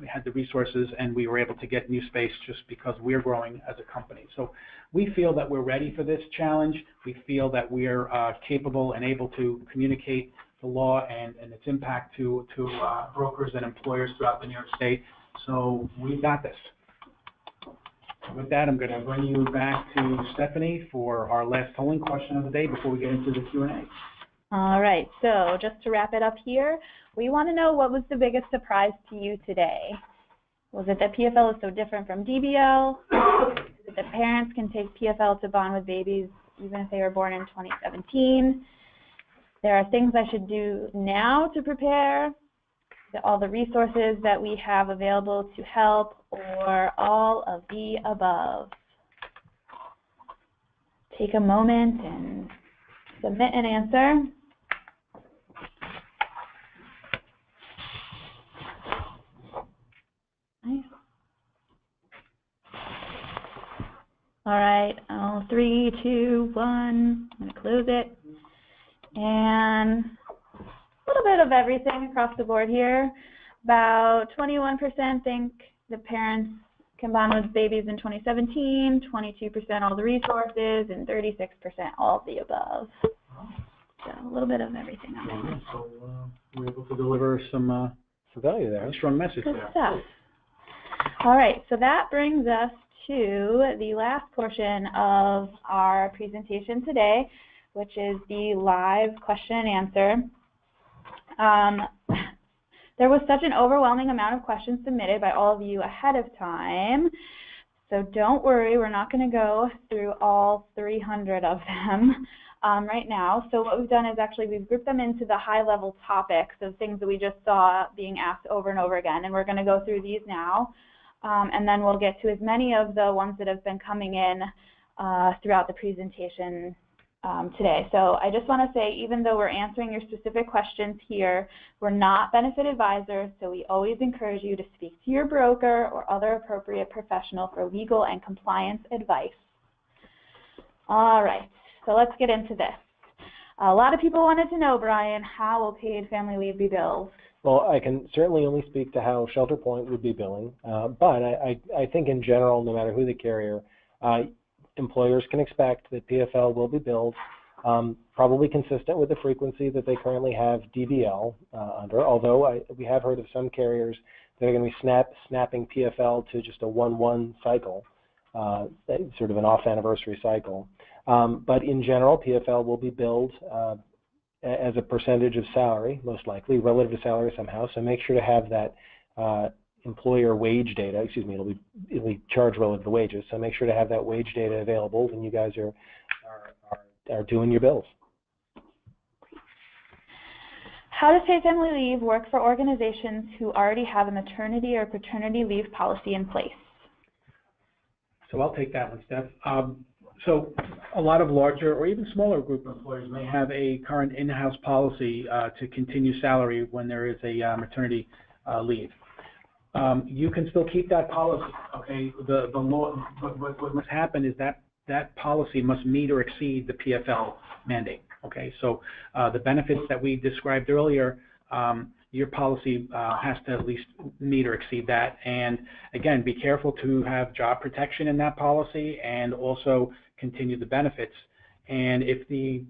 had the resources, and we were able to get new space just because we're growing as a company. So we feel that we're ready for this challenge. We feel that we're capable and able to communicate the law and its impact to brokers and employers throughout the New York State. So we've got this. With that, I'm going to bring you back to Stephanie for our last polling question of the day before we get into the Q&A. All right, so just to wrap it up here, we want to know, what was the biggest surprise to you today? Was it that PFL is so different from DBL? Is it that parents can take PFL to bond with babies even if they were born in 2017? There are things I should do now to prepare? All the resources that we have available to help, or all of the above? Take a moment and submit an answer. Nice. All right, 3, 2, 1, I'm going to close it. And a little bit of everything across the board here. About 21% think the parents can bond with babies in 2017, 22% all the resources, and 36% all of the above. So a little bit of everything on there. So we're able to deliver some value there. A strong message Good there. stuff. All right, so that brings us to the last portion of our presentation today, which is the live question and answer. There was such an overwhelming amount of questions submitted by all of you ahead of time, so don't worry, we're not going to go through all 300 of them right now. So what we've done is actually we've grouped them into the high-level topics of things that we just saw being asked over and over again, and we're going to go through these now, and then we'll get to as many of the ones that have been coming in throughout the presentation today. So I just want to say, even though we're answering your specific questions here, we're not benefit advisors, so we always encourage you to speak to your broker or other appropriate professional for legal and compliance advice. All right, so let's get into this. A lot of people wanted to know, Brian, how will paid family leave be billed? Well, I can certainly only speak to how Shelter Point would be billing, but I think in general, no matter who the carrier, employers can expect that PFL will be billed probably consistent with the frequency that they currently have DBL under, although we have heard of some carriers that are going to be snapping PFL to just a 1-1 cycle, sort of an off-anniversary cycle. But in general, PFL will be billed as a percentage of salary, most likely, relative to salary somehow, so make sure to have that employer wage data, it'll be charged relative to wages, so make sure to have that wage data available when you guys are doing your bills. How does paid family leave work for organizations who already have a maternity or paternity leave policy in place? So I'll take that one, Steph. So a lot of larger or even smaller group employers may have a current in-house policy to continue salary when there is a maternity leave. You can still keep that policy, okay? The law, what must happen is that policy must meet or exceed the PFL mandate, okay? So the benefits that we described earlier, your policy has to at least meet or exceed that. And again, be careful to have job protection in that policy and also continue the benefits. And if the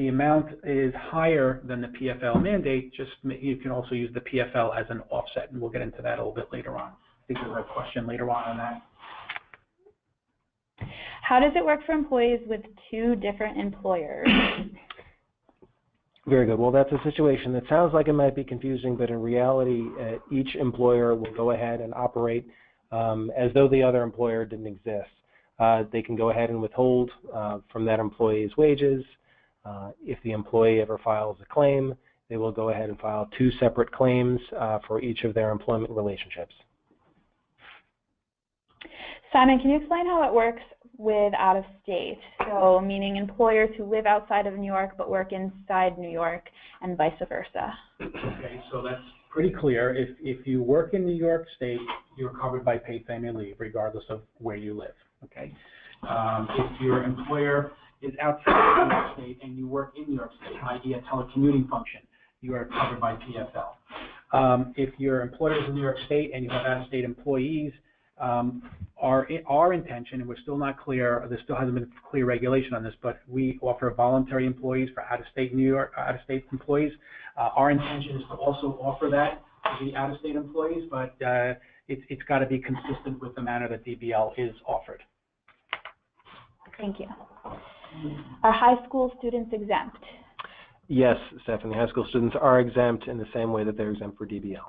amount is higher than the PFL mandate, you can also use the PFL as an offset, and we'll get into that a little bit later on. I think there's a question later on that. How does it work for employees with two different employers? Very good. Well, that's a situation that sounds like it might be confusing, but in reality, each employer will go ahead and operate as though the other employer didn't exist. They can go ahead and withhold from that employee's wages. If the employee ever files a claim, they will go ahead and file two separate claims for each of their employment relationships. Simon, can you explain how it works with out-of-state? So meaning employers who live outside of New York but work inside New York and vice versa. Okay, so that's pretty clear. If you work in New York State, you're covered by paid family leave regardless of where you live, okay? If your employer is outside of New York State and you work in New York State, i.e. a telecommuting function, you are covered by PFL. If your employer is in New York State and you have out-of-state employees, our intention, and we're still not clear, there still hasn't been clear regulation on this, but we offer voluntary employees for out-of-state New York, out-of-state employees. Our intention is to also offer that to the out-of-state employees, but it's got to be consistent with the manner that DBL is offered. Thank you. Are high school students exempt? Yes, Stephanie, high school students are exempt in the same way that they're exempt for DBL.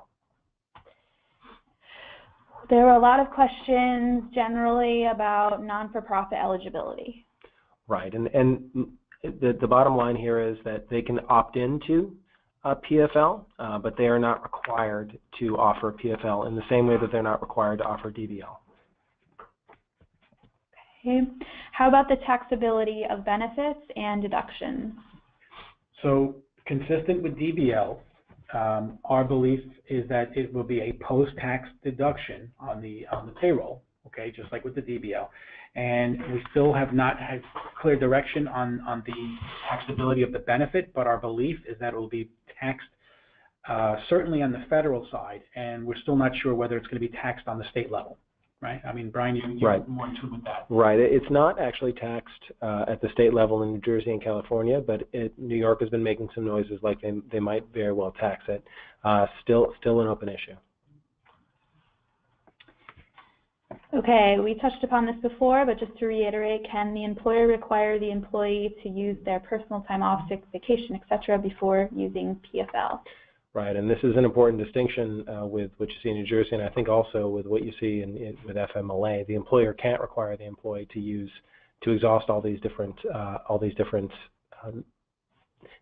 There were a lot of questions generally about non-for-profit eligibility. Right, and the bottom line here is that they can opt into PFL, but they are not required to offer PFL in the same way that they're not required to offer DBL. Okay. How about the taxability of benefits and deductions? So consistent with DBL, our belief is that it will be a post-tax deduction on the payroll, okay, just like with the DBL. And we still have not had clear direction on the taxability of the benefit, but our belief is that it will be taxed certainly on the federal side, and we're still not sure whether it's going to be taxed on the state level, right? I mean, Brian, you're right. more in tune with that. Right. It's not actually taxed at the state level in New Jersey and California, but New York has been making some noises like they might very well tax it. Still an open issue. Okay, we touched upon this before, but just to reiterate, can the employer require the employee to use their personal time off, sick, vacation, etc. before using PFL? Right, and this is an important distinction with what you see in New Jersey, and I think also with what you see with FMLA. The employer can't require the employee to exhaust all these different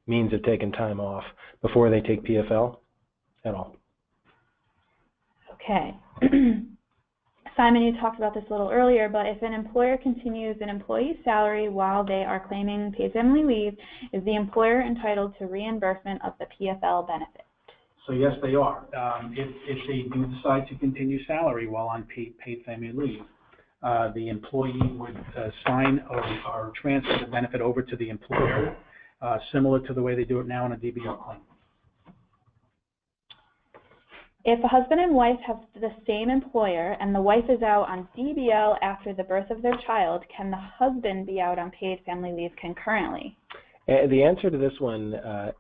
means of taking time off before they take PFL at all. Okay. Simon, you talked about this a little earlier, but if an employer continues an employee's salary while they are claiming paid family leave, is the employer entitled to reimbursement of the PFL benefit? So yes, they are. If they do decide to continue salary while on paid family leave, the employee would sign or transfer the benefit over to the employer, similar to the way they do it now on a DBL claim. If a husband and wife have the same employer and the wife is out on DBL after the birth of their child, can the husband be out on paid family leave concurrently? The answer to this one,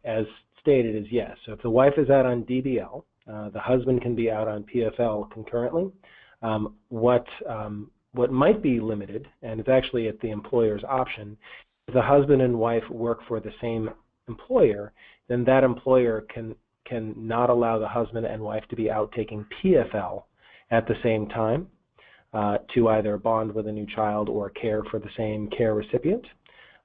as stated, is yes. So if the wife is out on DBL, the husband can be out on PFL concurrently. What might be limited, and it's actually at the employer's option, if the husband and wife work for the same employer, then that employer can not allow the husband and wife to be out taking PFL at the same time to either bond with a new child or care for the same care recipient.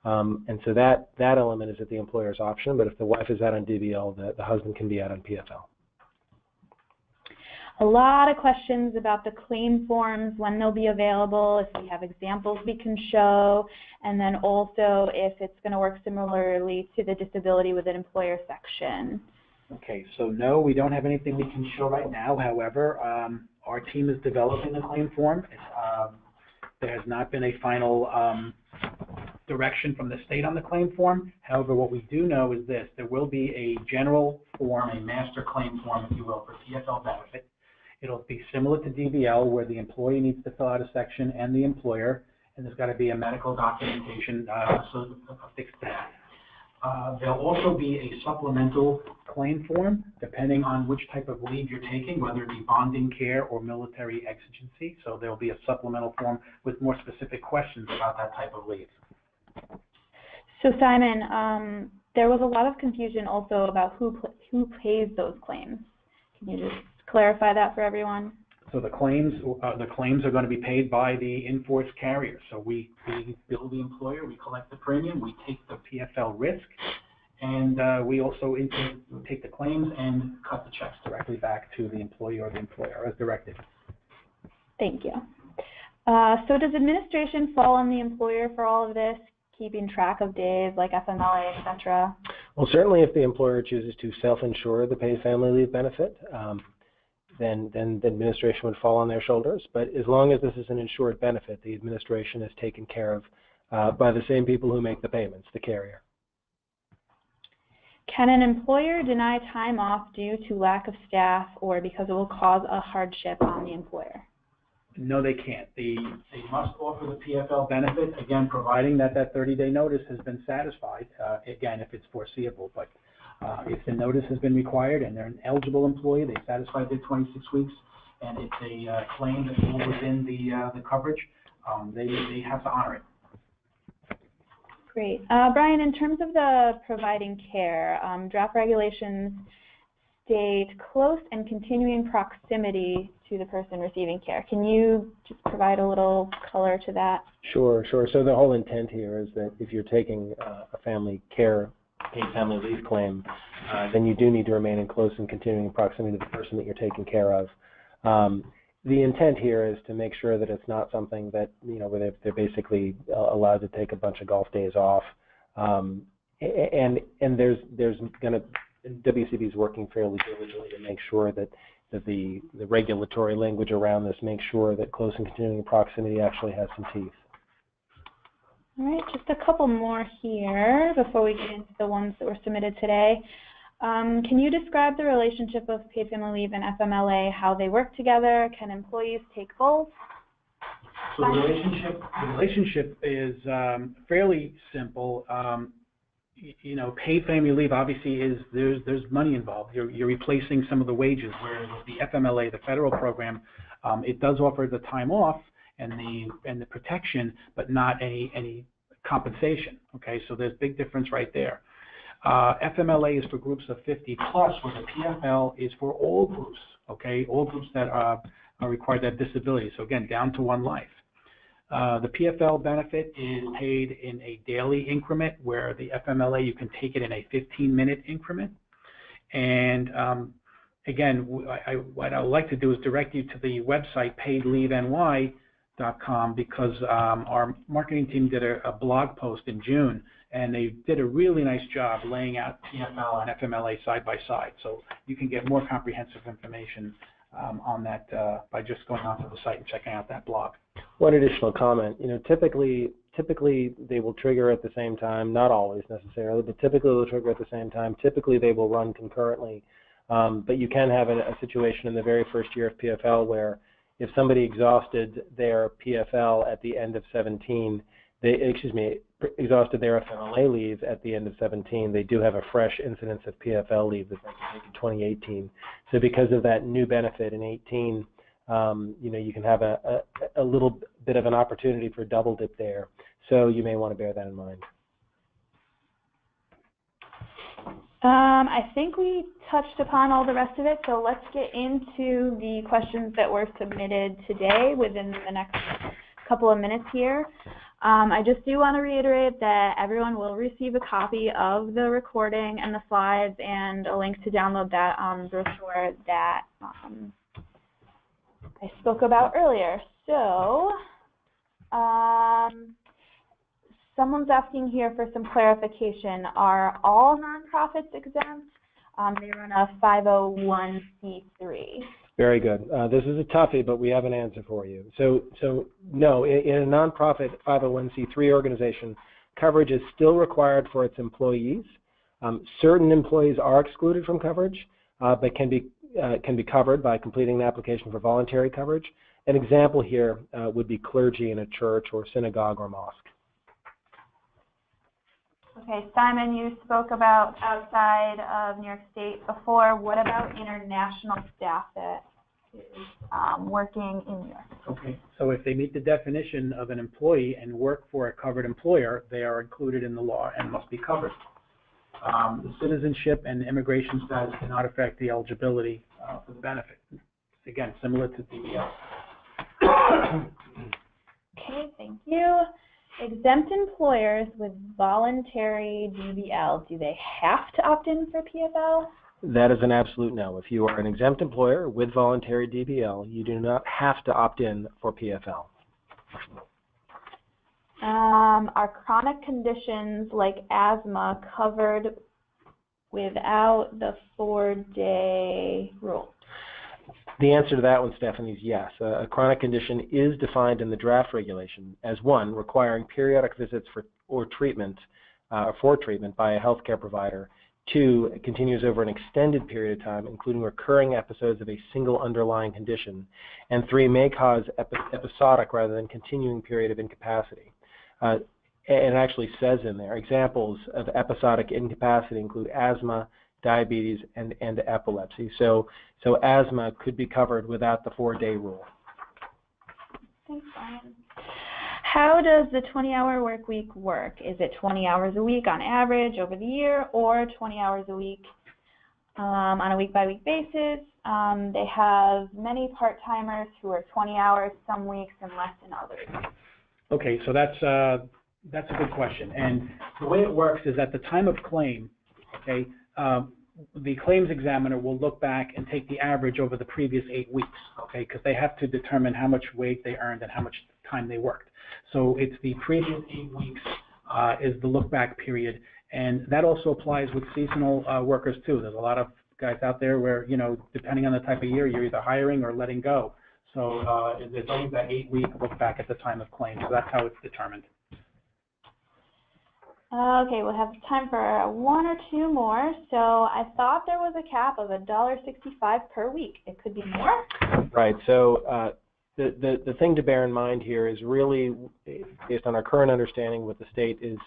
And so that element is at the employer's option, but if the wife is out on DBL, the husband can be out on PFL. A lot of questions about the claim forms, when they'll be available, if we have examples we can show, and then also if it's going to work similarly to the disability with an employer section. Okay, so no, we don't have anything we can show right now. However, our team is developing the claim form. There has not been a final direction from the state on the claim form. However, what we do know is this: there will be a general form, a master claim form, if you will, for PFL benefit. It'll be similar to DBL, where the employee needs to fill out a section and the employer, and there's got to be a medical documentation affixed to that. There'll also be a supplemental claim form, depending on which type of leave you're taking, whether it be bonding care or military exigency. So there'll be a supplemental form with more specific questions about that type of leave. So Simon, there was a lot of confusion also about who pays those claims. Can you just clarify that for everyone? So the claims are going to be paid by the in-force carrier. So we bill the employer, we collect the premium, we take the PFL risk, and we also take the claims and cut the checks directly back to the employee or the employer as directed. Thank you. So does administration fall on the employer for all of this, keeping track of days like FMLA, etc.? Well, certainly if the employer chooses to self-insure the paid family leave benefit, then the administration would fall on their shoulders. But as long as this is an insured benefit, the administration is taken care of by the same people who make the payments, the carrier. Can an employer deny time off due to lack of staff or because it will cause a hardship on the employer? No, they can't. They must offer the PFL benefit, again, providing that 30-day notice has been satisfied, again, if it's foreseeable. But if the notice has been required and they're an eligible employee, they satisfied their 26 weeks, and it's a claim that falls within the coverage, they have to honor it. Great. Brian, in terms of the providing care, draft regulations state close and continuing proximity to the person receiving care. Can you just provide a little color to that? Sure. So the whole intent here is that if you're taking a family care paid family leave claim, then you do need to remain in close and continuing proximity to the person that you're taking care of. The intent here is to make sure that it's not something that, where they're basically allowed to take a bunch of golf days off. And there's going to, WCB is working fairly diligently to make sure that the regulatory language around this makes sure that close and continuing proximity actually has some teeth. All right, just a couple more here before we get into the ones that were submitted today. Can you describe the relationship of paid family leave and FMLA, how they work together? Can employees take both? So the relationship is fairly simple. Paid family leave obviously is there's money involved. You're replacing some of the wages, whereas with the FMLA, the federal program, it does offer the time off. and the protection, but not any compensation. Okay, so there's a big difference right there. FMLA is for groups of 50 plus, where the PFL is for all groups. Okay, all groups that are required to have disability. So again, down to one life. The PFL benefit is paid in a daily increment, where the FMLA, you can take it in a 15-minute increment. And again, what I would like to do is direct you to the website paidleaveny.com, because our marketing team did a blog post in June, and they did a really nice job laying out PFL and FMLA side by side. So you can get more comprehensive information on that by just going onto the site and checking out that blog. One additional comment, typically they will trigger at the same time, not always necessarily, but typically they'll trigger at the same time. Typically they will run concurrently, but you can have a situation in the very first year of PFL where if somebody exhausted their PFL at the end of 17, exhausted their FMLA leave at the end of 17, they do have a fresh incidence of PFL leave that they can take in 2018. So because of that new benefit in 18, you can have a little bit of an opportunity for double dip there. So you may want to bear that in mind. I think we touched upon all the rest of it, so let's get into the questions that were submitted today within the next couple of minutes here. I just do want to reiterate that everyone will receive a copy of the recording and the slides and a link to download that brochure that I spoke about earlier. So someone's asking here for some clarification. Are all nonprofits exempt? They run a 501c3. Very good. This is a toughie, but we have an answer for you. So no, in a nonprofit 501c3 organization, coverage is still required for its employees. Certain employees are excluded from coverage, but can be covered by completing an application for voluntary coverage. An example here would be clergy in a church or synagogue or mosque. Okay, Simon, you spoke about outside of New York State before. What about international staff that is working in New York? Okay, so if they meet the definition of an employee and work for a covered employer, they are included in the law and must be covered. The citizenship and immigration status cannot affect the eligibility for the benefit. Again, similar to DBL. Okay, thank you. Exempt employers with voluntary DBL, do they have to opt in for PFL? That is an absolute no. If you are an exempt employer with voluntary DBL, you do not have to opt in for PFL. Are chronic conditions like asthma covered without the 4-day rule? The answer to that one, Stephanie, is yes. A chronic condition is defined in the draft regulation as one, requiring periodic visits for treatment by a healthcare provider. Two, it continues over an extended period of time, including recurring episodes of a single underlying condition. And three, may cause episodic rather than continuing period of incapacity. And it actually says in there, examples of episodic incapacity include asthma, diabetes, and epilepsy. So asthma could be covered without the 4-day rule. Thanks, Brian. How does the 20-hour work week work? Is it 20 hours a week on average over the year, or 20 hours a week on a week-by-week basis? They have many part-timers who are 20 hours some weeks and less than others. Okay, so that's a good question. And the way it works is at the time of claim, okay, the claims examiner will look back and take the average over the previous 8 weeks, okay, because they have to determine how much wage they earned and how much time they worked. So it's the previous 8 weeks is the look back period, and that also applies with seasonal workers too. There's a lot of guys out there where, depending on the type of year, you're either hiring or letting go. So there's always that 8-week look back at the time of claim. So that's how it's determined. Okay, we'll have time for one or two more. So I thought there was a cap of $1.65 per week. It could be more? Right. So the thing to bear in mind here is really, based on our current understanding, what the state is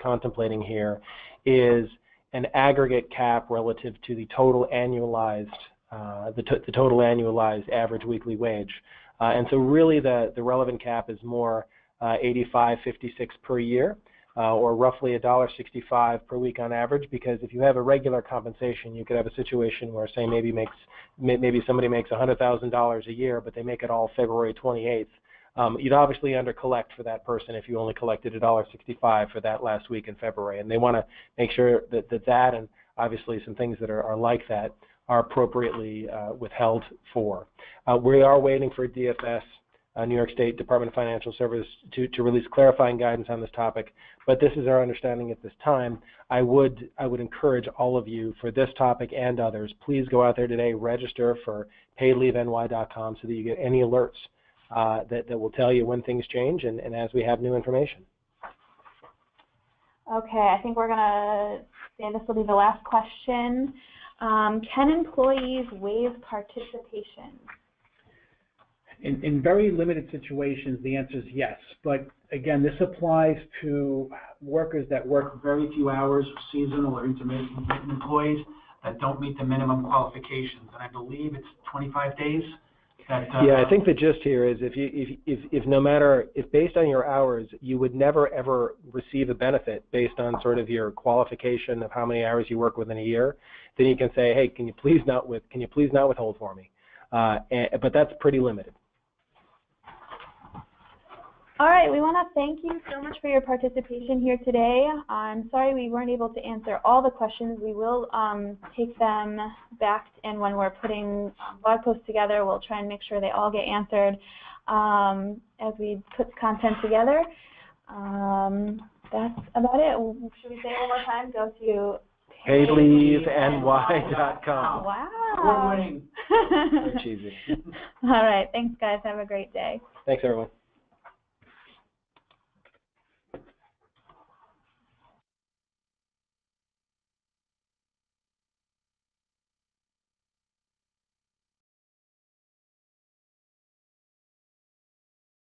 contemplating here is an aggregate cap relative to the total annualized the total annualized average weekly wage. And so really the relevant cap is more $85.56 per year, or roughly $1.65 per week on average, because if you have a regular compensation, you could have a situation where, say, maybe somebody makes $100,000 a year, but they make it all February 28th. You'd obviously undercollect for that person if you only collected $1.65 for that last week in February, and they want to make sure that and obviously some things that are like that are appropriately withheld for. We are waiting for DFS, New York State Department of Financial Services, to release clarifying guidance on this topic, but this is our understanding at this time. I would encourage all of you, for this topic and others, please go out there today, register for paidleaveny.com so that you get any alerts that will tell you when things change and as we have new information. Okay, I think we're going to say this will be the last question. Can employees waive participation? In very limited situations, the answer is yes. But again, this applies to workers that work very few hours, seasonal or intermittent employees that don't meet the minimum qualifications. And I believe it's 25 days. Yeah, I think the gist here is if based on your hours, you would never ever receive a benefit based on sort of your qualification of how many hours you work within a year, then you can say, hey, can you please not withhold for me? But that's pretty limited. All right, we want to thank you so much for your participation here today. I'm sorry we weren't able to answer all the questions. We will take them back, and when we're putting blog posts together, we'll try and make sure they all get answered as we put content together. That's about it. Should we say it one more time? Go to paidleaveny.com. Wow. We're winning. Very cheesy. All right, thanks guys. Have a great day. Thanks everyone.